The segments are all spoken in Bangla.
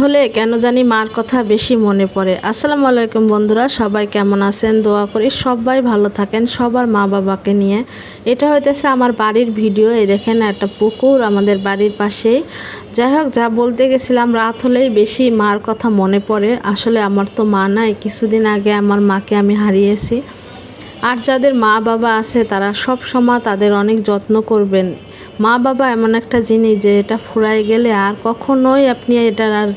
হলে কেন জানি মার কথা বেশি মনে পড়ে। আসসালামু আলাইকুম বন্ধুরা, সবাই কেমন আছেন? দোয়া করি সবাই ভালো থাকেন, সবার মা বাবাকে নিয়ে। এটা হইতেছে আমার বাড়ির ভিডিও। এই দেখেন একটা পুকুর আমাদের বাড়ির পাশেই। যাই হোক, যা বলতে গেছিলাম, রাত হলেই বেশি মার কথা মনে পড়ে। আসলে আমার তো মা নাই, কিছুদিন আগে আমার মাকে আমি হারিয়েছি। আর যাদের মা বাবা আছে তারা সব সময় তাদের অনেক যত্ন করবেন। মা বাবা এমন একটা জিনিস যে এটা ফুরাই গেলে আর কখনোই আপনি এটার আর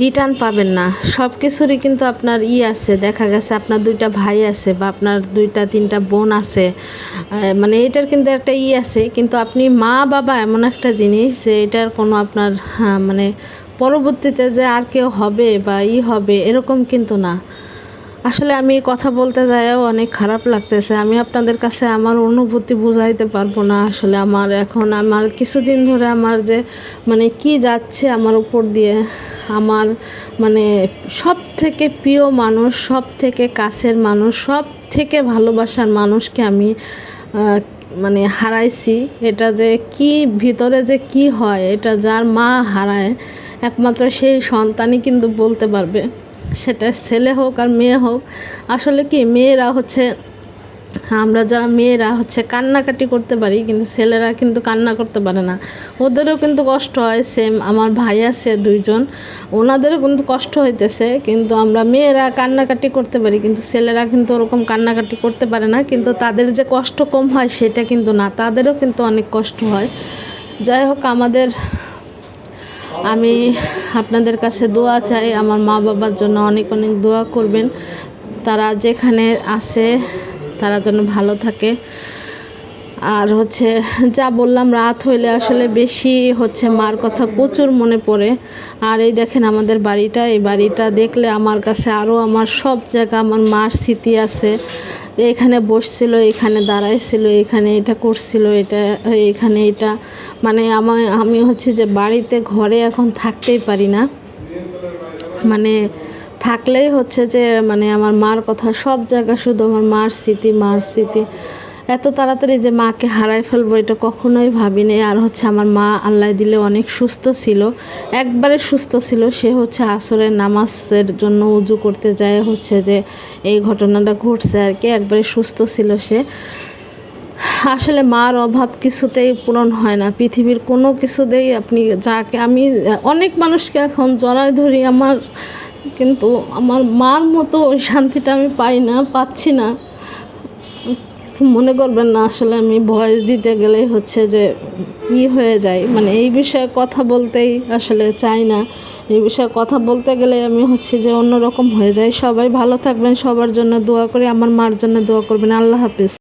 রিটার্ন পাবেন না। সব কিছুরই কিন্তু আপনার আছে, দেখা গেছে আপনার দুইটা ভাই আছে বা আপনার দুইটা তিনটা বোন আছে, এটার কিন্তু একটা আছে। কিন্তু আপনি মা বাবা এমন একটা জিনিস যে এটার কোনো আপনার পরবর্তীতে যে আর কেউ হবে বা হবে এরকম কিন্তু না। আসলে আমি কথা বলতে যাইও অনেক খারাপ লাগতেছে। আমি আপনাদের কাছে আমার অনুভূতি বুঝাইতে পারবো না। আসলে আমার কিছুদিন ধরে আমার যে কি যাচ্ছে আমার উপর দিয়ে, আমার সব থেকে প্রিয় মানুষ, সব থেকে কাছের মানুষ, সব থেকে ভালোবাসার মানুষকে আমি হারাইছি। এটা যে কি ভিতরে যে কি হয়, এটা যার মা হারায় একমাত্র সেই সন্তানই কিন্তু বলতে পারবে। সেটা ছেলে হোক আর মেয়ে হোক। আসলে কি, আমরা যারা মেয়েরা কান্নাকাটি করতে পারি, কিন্তু ছেলেরা কিন্তু কান্না করতে পারে না। ওদেরও কিন্তু কষ্ট হয়। সেম আমার ভাই আছে দুইজন, ওনাদেরও কিন্তু কষ্ট হইতেছে। কিন্তু আমরা মেয়েরা কান্নাকাটি করতে পারি, কিন্তু ছেলেরা কিন্তু ওরকম কান্নাকাটি করতে পারে না। কিন্তু তাদের যে কষ্ট কম হয় সেটা কিন্তু না, তাদেরও কিন্তু অনেক কষ্ট হয়। যাই হোক, আমি আপনাদের কাছে দোয়া চাই, আমার মা বাবার জন্য অনেক অনেক দোয়া করবেন। তারা যেখানে আছে তারা যেন ভালো থাকে। আর যা বললাম, রাত হইলে আসলে বেশি মার কথা প্রচুর মনে পড়ে। আর এই দেখেন আমাদের বাড়িটা, এই বাড়িটা দেখলে আমার কাছে আরও আমার সব জায়গা আমার মার স্মৃতি আছে। এখানে বসছিল, এখানে দাঁড়াইছিল, এখানে এটা করছিল, এখানে এটা আমি যে বাড়িতে ঘরে এখন থাকতেই পারি না। থাকলেই যে আমার মার কথা সব জায়গা, শুধু আমার মার স্মৃতি। এত তাড়াতাড়ি যে মাকে হারাই ফেলবো এটা কখনোই ভাবিনি। আর আমার মা আল্লাহ দিলে অনেক সুস্থ ছিল, একবারে সুস্থ ছিল। সে আসরের নামাজের জন্য উজু করতে যায় যে এই ঘটনাটা ঘটছে আর কি। একবারে সুস্থ ছিল সে। আসলে মার অভাব কিছুতেই পূরণ হয় না পৃথিবীর কোনো কিছুতেই। আপনি যাকে, আমি অনেক মানুষকে এখন জড়ায় ধরি কিন্তু আমার মার মতো ওই শান্তিটা আমি পাচ্ছি না। কিছু মনে করবেন না, আসলে আমি ভয়েস দিতে গেলেই যে হয়ে যায়, এই বিষয়ে কথা বলতেই আসলে চাই না। এই বিষয়ে কথা বলতে গেলে আমি যে অন্যরকম হয়ে যায়। সবাই ভালো থাকবেন, সবার জন্য দোয়া করি, আমার মার জন্য দোয়া করবেন। আল্লাহ হাফেজ।